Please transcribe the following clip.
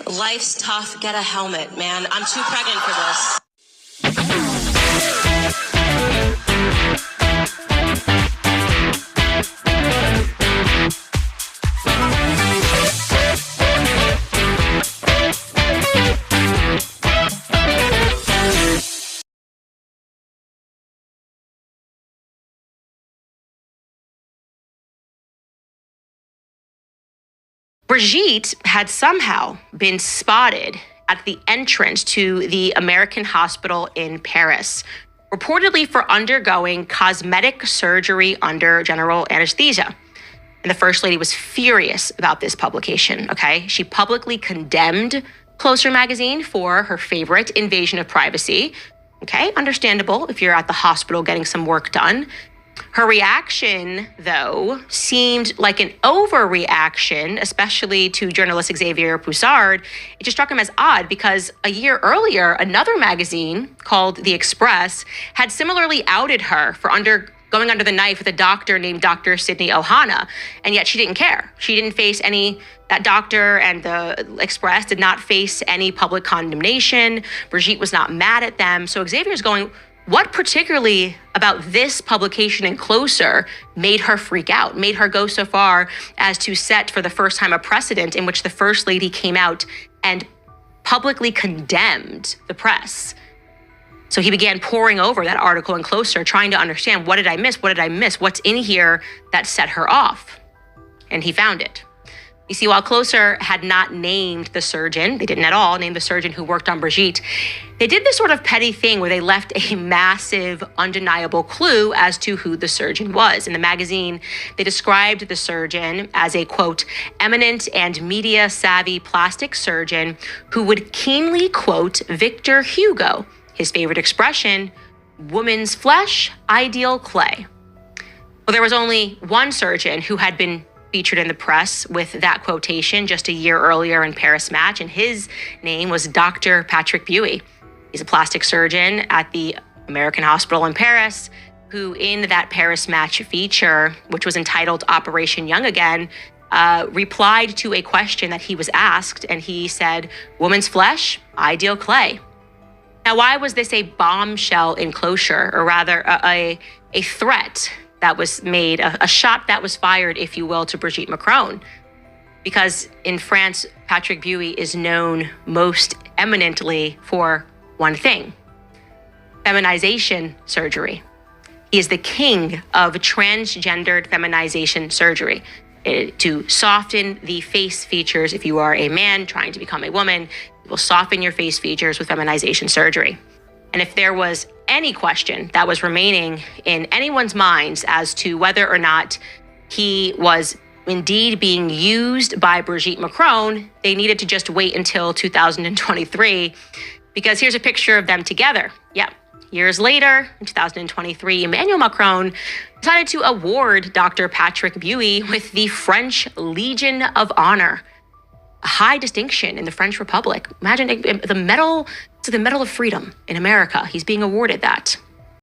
Life's tough. Get a helmet, man. I'm too pregnant for this. Brigitte had somehow been spotted at the entrance to the American hospital in Paris, reportedly for undergoing cosmetic surgery under general anesthesia. And the First Lady was furious about this publication, okay? She publicly condemned Closer magazine for her favorite invasion of privacy. Okay, understandable if you're at the hospital getting some work done. Her reaction, though, seemed like an overreaction, especially to journalist Xavier Poussard. It just struck him as odd because a year earlier, another magazine called The Express had similarly outed her for going under the knife with a doctor named Dr. Sydney Ohana, and yet she didn't care. She didn't face that doctor and the Express did not face any public condemnation. Brigitte was not mad at them. So Xavier's going, what particularly about this publication and Closer made her freak out, made her go so far as to set for the first time a precedent in which the First Lady came out and publicly condemned the press? So he began poring over that article in Closer, trying to understand, what did I miss? What did I miss? What's in here that set her off? And he found it. You see, while Closer had not named the surgeon, they didn't at all name the surgeon who worked on Brigitte, they did this sort of petty thing where they left a massive, undeniable clue as to who the surgeon was. In the magazine, they described the surgeon as a, quote, eminent and media-savvy plastic surgeon who would keenly quote Victor Hugo, his favorite expression, woman's flesh, ideal clay. Well, there was only one surgeon who had been featured in the press with that quotation just a year earlier in Paris Match, and his name was Dr. Patrick Buey. He's a plastic surgeon at the American Hospital in Paris, who in that Paris Match feature, which was entitled Operation Young Again, replied to a question that he was asked, and he said, woman's flesh, ideal clay. Now, why was this a bombshell in Closer, or rather a threat that was made, a shot that was fired, if you will, to Brigitte Macron? Because in France, Patrick Buey is known most eminently for one thing: feminization surgery. He is the king of transgendered feminization surgery. To soften the face features, if you are a man trying to become a woman, it will soften your face features with feminization surgery. And if there was any question that was remaining in anyone's minds as to whether or not he was indeed being used by Brigitte Macron, they needed to just wait until 2023, because here's a picture of them together. Yeah. Years later, in 2023, Emmanuel Macron decided to award Dr. Patrick Buey with the French Legion of Honor, a high distinction in the French Republic. Imagine the Medal of Freedom in America. He's being awarded that.